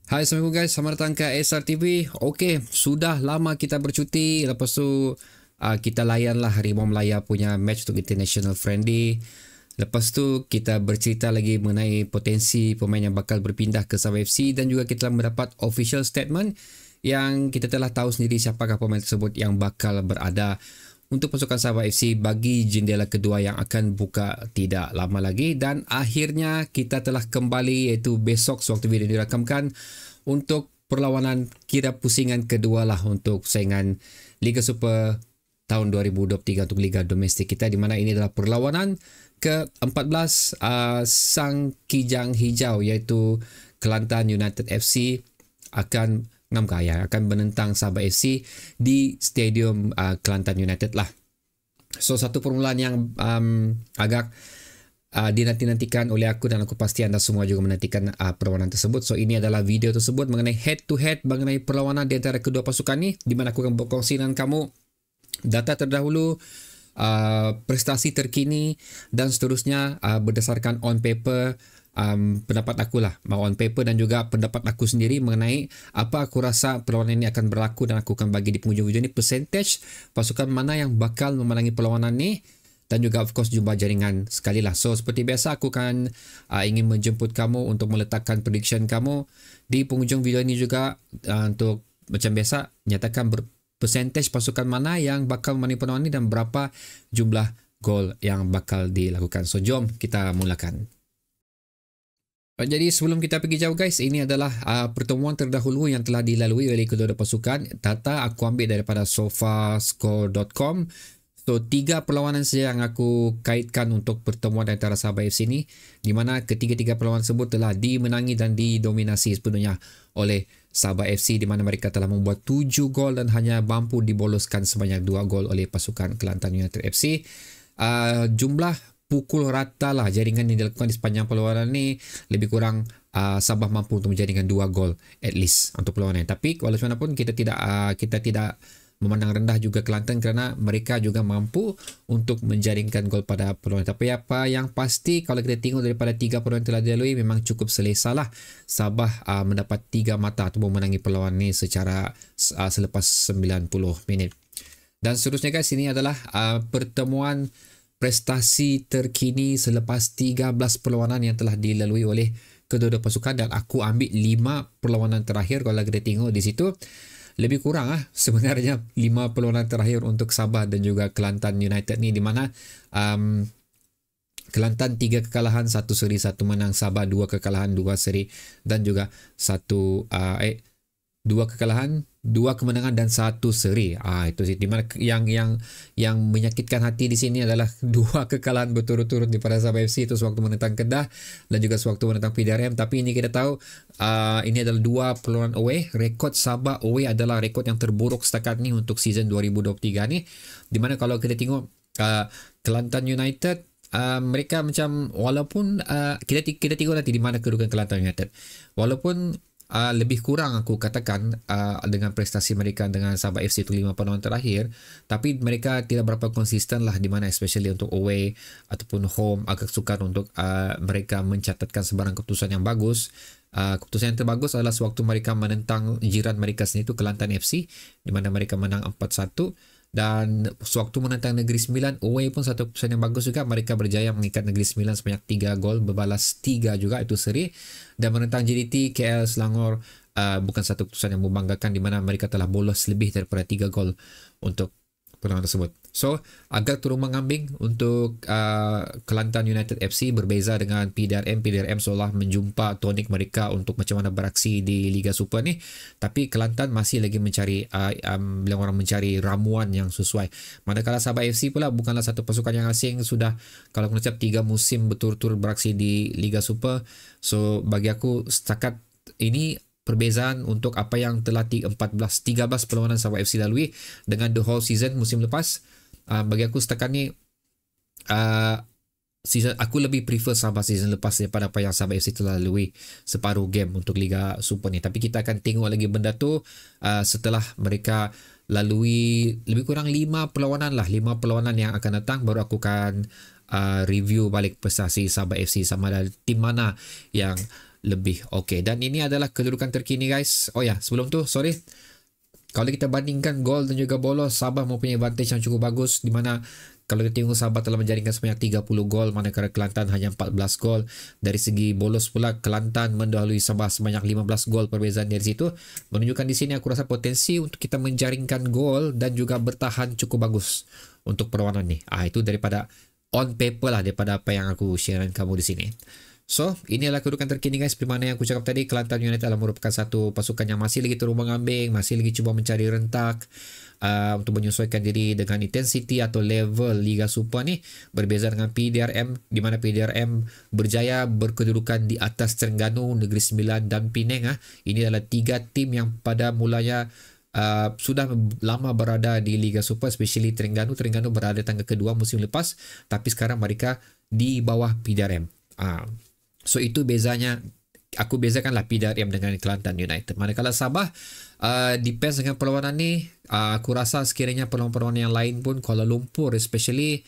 Hai, Assalamualaikum guys. Selamat datang ke SRTV. Okey, sudah lama kita bercuti. Lepas tu kita layanlah Harimau Melaya punya match untuk International Friendly. Lepas tu kita bercerita lagi mengenai potensi pemain yang bakal berpindah ke Sabah FC dan juga kita telah mendapat official statement yang kita telah tahu sendiri siapakah pemain tersebut yang bakal berada untuk pasukan Sabah FC bagi jendela kedua yang akan buka tidak lama lagi. Dan akhirnya kita telah kembali, iaitu besok sewaktu video dirakamkan, untuk perlawanan kira pusingan kedua lah untuk saingan Liga Super tahun 2023 untuk Liga Domestik kita, di mana ini adalah perlawanan ke-14 Sang Kijang Hijau iaitu Kelantan United FC akan akan menentang Sabah FC di Stadium Kelantan United lah. So satu permulaan yang agak dinanti-nantikan oleh aku, dan aku pasti anda semua juga menantikan perlawanan tersebut. So ini adalah video tersebut mengenai head to head mengenai perlawanan di antara kedua pasukan ni, di mana aku akan berkongsi dengan kamu data terdahulu, prestasi terkini dan seterusnya berdasarkan on paper, pendapat aku lah, on paper, dan juga pendapat aku sendiri mengenai apa aku rasa perlawanan ini akan berlaku. Dan aku akan bagi di penghujung video ni percentage pasukan mana yang bakal memenangi perlawanan ni, dan juga of course jumlah jaringan sekali lah. So seperti biasa aku akan ingin menjemput kamu untuk meletakkan prediction kamu di penghujung video ini juga, untuk macam biasa nyatakan percentage pasukan mana yang bakal memenangi perlawanan ini dan berapa jumlah gol yang bakal dilakukan. So jom kita mulakan. Jadi sebelum kita pergi jauh guys, ini adalah pertemuan terdahulu yang telah dilalui oleh kedua pasukan. Data aku ambil daripada sofascore.com. So 3 perlawanan saja yang aku kaitkan untuk pertemuan antara Sabah FC ni, di mana ketiga-tiga perlawanan tersebut telah dimenangi dan didominasi sepenuhnya oleh Sabah FC, di mana mereka telah membuat 7 gol dan hanya mampu diboloskan sebanyak 2 gol oleh pasukan Kelantan United FC. Jumlah pukul rata lah jaringan yang dilakukan di sepanjang perlawanan ni, lebih kurang Sabah mampu untuk menjaringkan 2 gol at least untuk perlawanan. Tapi walau bagaimanapun kita tidak memandang rendah juga Kelantan, kerana mereka juga mampu untuk menjaringkan gol pada perlawanan. Tapi apa yang pasti, kalau kita tengok daripada 3 perlawanan telah dilalui, memang cukup selesa lah Sabah mendapat 3 mata atau memenangi perlawanan ini secara selepas 90 minit. Dan seterusnya guys, ini adalah pertemuan prestasi terkini selepas 13 perlawanan yang telah dilalui oleh kedua-dua pasukan, dan aku ambil 5 perlawanan terakhir. Kalau kita tengok di situ, lebih kurang sebenarnya 5 perlawanan terakhir untuk Sabah dan juga Kelantan United ni, di mana Kelantan 3 kekalahan, 1 seri, 1 menang. Sabah 2 kekalahan, 2 seri dan juga 2 kekalahan, 2 kemenangan dan 1 seri. Itu sih, di mana yang menyakitkan hati di sini adalah 2 kekalahan berturut-turut daripada Sabah FC, itu sewaktu menentang Kedah dan juga sewaktu menentang PDRM. Tapi ini kita tahu ini adalah 2 perlawanan away. Rekod Sabah away adalah rekod yang terburuk setakat ni untuk season 2023 ni, di mana kalau kita tengok Kelantan United, mereka macam, walaupun kita tengok nanti di mana kedudukan Kelantan United, walaupun lebih kurang aku katakan dengan prestasi mereka dengan Sabah FC itu 5 perlawanan terakhir, tapi mereka tidak berapa konsisten lah, di mana especially untuk away ataupun home agak sukar untuk mereka mencatatkan sebarang keputusan yang bagus. Keputusan yang terbagus adalah sewaktu mereka menentang jiran mereka sendiri, itu Kelantan FC, di mana mereka menang 4-1. Dan sewaktu menentang Negeri Sembilan away pun satu keputusan yang bagus juga, mereka berjaya mengikat Negeri Sembilan sebanyak 3 gol, berbalas 3 juga, itu seri. Dan menentang JDT KL Selangor bukan satu keputusan yang membanggakan, di mana mereka telah bolos lebih daripada 3 gol untuk perlawanan tersebut. So agak turun mengambing untuk Kelantan United FC, berbeza dengan PDRM. PDRM seolah menjumpa tonik mereka untuk macam mana beraksi di Liga Super ni, tapi Kelantan masih lagi mencari bilang orang mencari ramuan yang sesuai. Manakala Sabah FC pula bukanlah satu pasukan yang asing, sudah kalau mengucap 3 musim berturut-turut beraksi di Liga Super. So bagi aku setakat ini perbezaan untuk apa yang telah 13 perlawanan Sabah FC lalui dengan the whole season musim lepas. Bagi aku setakat ni season, aku lebih prefer Sabah season lepas daripada apa yang Sabah FC telah lalui separuh game untuk Liga Super ni. Tapi kita akan tengok lagi benda tu setelah mereka lalui lebih kurang 5 perlawanan yang akan datang, baru aku akan review balik prestasi Sabah FC sama ada tim mana yang lebih. Okey, dan ini adalah kedudukan terkini guys. Oh ya, sebelum tu sorry. Kalau kita bandingkan gol dan juga bolos, Sabah mempunyai advantage yang cukup bagus di mana kalau kita tengok Sabah telah menjaringkan sebanyak 30 gol manakala Kelantan hanya 14 gol. Dari segi bolos pula Kelantan mendahului Sabah sebanyak 15 gol, perbezaan dari situ menunjukkan di sini aku rasa potensi untuk kita menjaringkan gol dan juga bertahan cukup bagus untuk perlawanan ni. Itu daripada on paper lah, daripada apa yang aku share dengan kamu di sini. So, ini adalah kedudukan terkini guys. Seperti mana yang aku cakap tadi, Kelantan United adalah merupakan satu pasukan yang masih lagi terumbang-ambing, masih lagi cuba mencari rentak untuk menyesuaikan diri dengan intensity atau level Liga Super ni. Berbeza dengan PDRM, di mana PDRM berjaya berkedudukan di atas Terengganu, Negeri Sembilan dan Penang. Ini adalah 3 tim yang pada mulanya sudah lama berada di Liga Super, especially Terengganu. Terengganu berada tangga kedua musim lepas, tapi sekarang mereka di bawah PDRM. So itu bezanya, aku bezakanlah PDRM dengan Kelantan United. Manakala Sabah depends dengan perlawanan ni, aku rasa sekiranya perlawanan yang lain pun, Kuala Lumpur especially,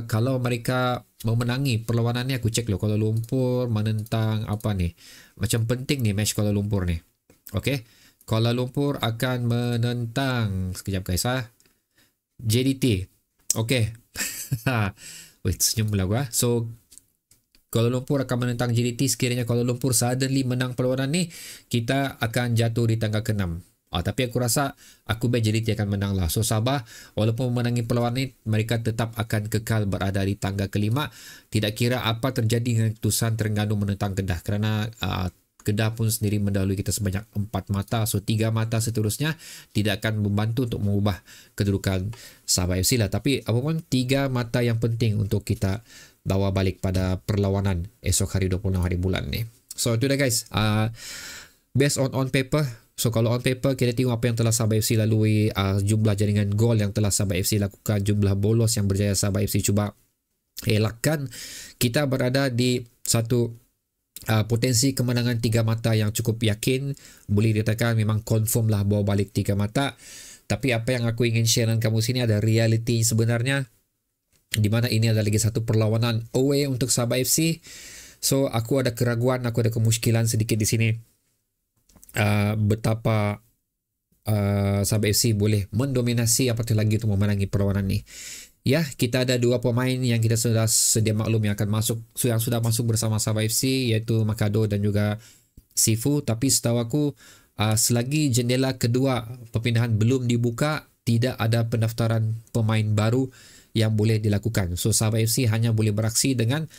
kalau mereka memenangi perlawanan ni, aku cek dulu Kuala Lumpur menentang apa ni, macam penting ni match Kuala Lumpur ni. Okay, Kuala Lumpur akan menentang, sekejap guys JDT. Okay. Wait, senyum pula aku. So Kuala Lumpur akan menentang JDT. Sekiranya Kuala Lumpur suddenly menang perlawanan ni, kita akan jatuh di tangga ke-6. Tapi aku rasa aku bet JDT akan menang lah. So Sabah walaupun memenangi perlawanan ni, mereka tetap akan kekal berada di tangga ke-5. Tidak kira apa terjadi dengan keputusan Terengganu menentang Kedah, kerana Kedah pun sendiri mendahului kita sebanyak 4 mata. So 3 mata seterusnya tidak akan membantu untuk mengubah kedudukan Sabah FC lah. Tapi apapun, 3 mata yang penting untuk kita bawa balik pada perlawanan esok hari 26 hari bulan ni. So itu dah guys, based on paper. So kalau on paper kita tengok apa yang telah Sabah FC lalui, jumlah jaringan gol yang telah Sabah FC lakukan, jumlah bolos yang berjaya Sabah FC cuba elakkan, kita berada di satu potensi kemenangan 3 mata yang cukup yakin. Boleh dikatakan memang confirm lah bawa balik 3 mata. Tapi apa yang aku ingin share dengan kamu sini ada realiti sebenarnya, di mana ini adalah lagi satu perlawanan away untuk Sabah FC. So aku ada keraguan, aku ada kemusykilan sedikit di sini, betapa Sabah FC boleh mendominasi apatah lagi untuk memenangi perlawanan ni. Ya, kita ada 2 pemain yang kita sudah sedia maklum yang akan masuk, yang sudah masuk bersama Sabah FC, iaitu Makado dan juga Sifu. Tapi setahu aku, selagi jendela kedua perpindahan belum dibuka, tidak ada pendaftaran pemain baru yang boleh dilakukan. So Sabah FC hanya boleh beraksi dengan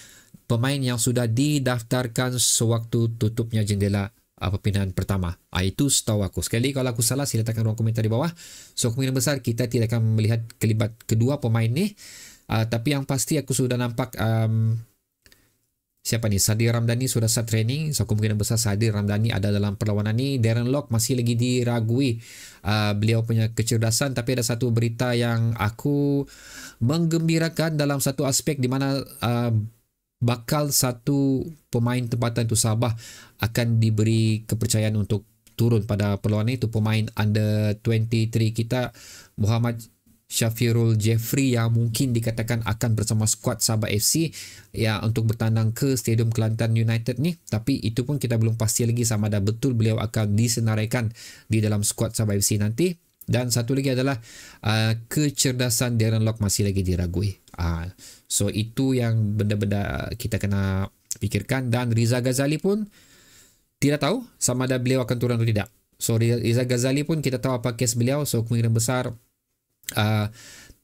pemain yang sudah didaftarkan sewaktu tutupnya jendela perpindahan pertama. Itu setahu aku. Sekali lagi kalau aku salah, sila tekan ruang komentar di bawah. So kemungkinan besar kita tidak akan melihat kelibat kedua pemain ni. Tapi yang pasti aku sudah nampak siapa ni, Sadir Ramdhani sudah start training. So kemungkinan besar Sadir Ramdhani ada dalam perlawanan ni. Darren Lock masih lagi diragui beliau punya kecerdasan. Tapi ada satu berita yang aku menggembirakan dalam satu aspek, di mana bakal satu pemain tempatan itu Sabah akan diberi kepercayaan untuk turun pada perlawanan itu. Pemain under 23 kita, Muhammad Syafirul Jeffrey, yang mungkin dikatakan akan bersama skuad Sabah FC ya untuk bertandang ke Stadium Kelantan United ni. Tapi itu pun kita belum pasti lagi sama ada betul beliau akan disenaraikan di dalam skuad Sabah FC nanti. Dan satu lagi adalah kecerdasan Darren Lock masih lagi diragui. So itu yang benda-benda kita kena fikirkan. Dan Riza Ghazali pun tidak tahu sama ada beliau akan turun atau tidak. So Riza Ghazali pun kita tahu apa kes beliau. So kemungkinan besar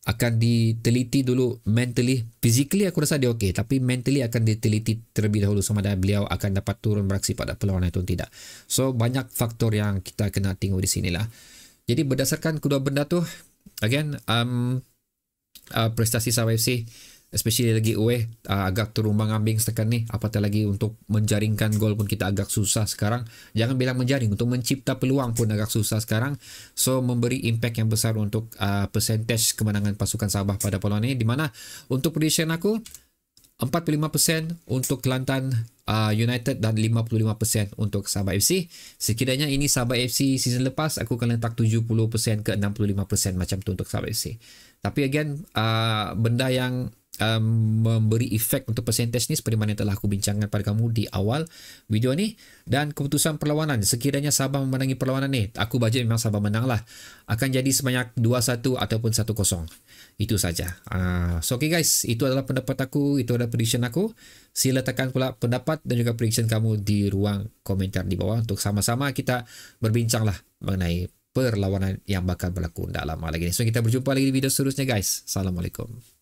akan diteliti dulu mentally. Physically aku rasa dia okey, tapi mentally akan diteliti terlebih dahulu sama ada beliau akan dapat turun beraksi pada perlawanan itu atau tidak. So banyak faktor yang kita kena tengok di sinilah. Jadi berdasarkan kedua benda tu, again, prestasi Sabah FC, especially lagi away, agak terumbang-ambing setakat ni. Apatah lagi untuk menjaringkan gol pun kita agak susah sekarang. Jangan bilang menjaring, untuk mencipta peluang pun agak susah sekarang. So memberi impact yang besar untuk percentage kemenangan pasukan Sabah pada perlawanan ini, di mana untuk prediction aku 45% untuk Kelantan United dan 55% untuk Sabah FC. Sekiranya ini Sabah FC season lepas, aku akan letak 70% ke 65% macam tu untuk Sabah FC. Tapi again, benda yang memberi efek untuk percentage ni seperti mana yang telah aku bincangkan pada kamu di awal video ni. Dan keputusan perlawanan, sekiranya Sabah memenangi perlawanan ni, aku bajet memang Sabah menang lah, akan jadi sebanyak 2-1 ataupun 1-0. Itu saja. So okay guys, itu adalah pendapat aku, itu adalah prediction aku. Sila tekan pula pendapat dan juga prediction kamu di ruang komentar di bawah untuk sama-sama kita berbincang lah mengenai perlawanan yang bakal berlaku tak lama lagi ni. So kita berjumpa lagi di video seterusnya guys. Assalamualaikum.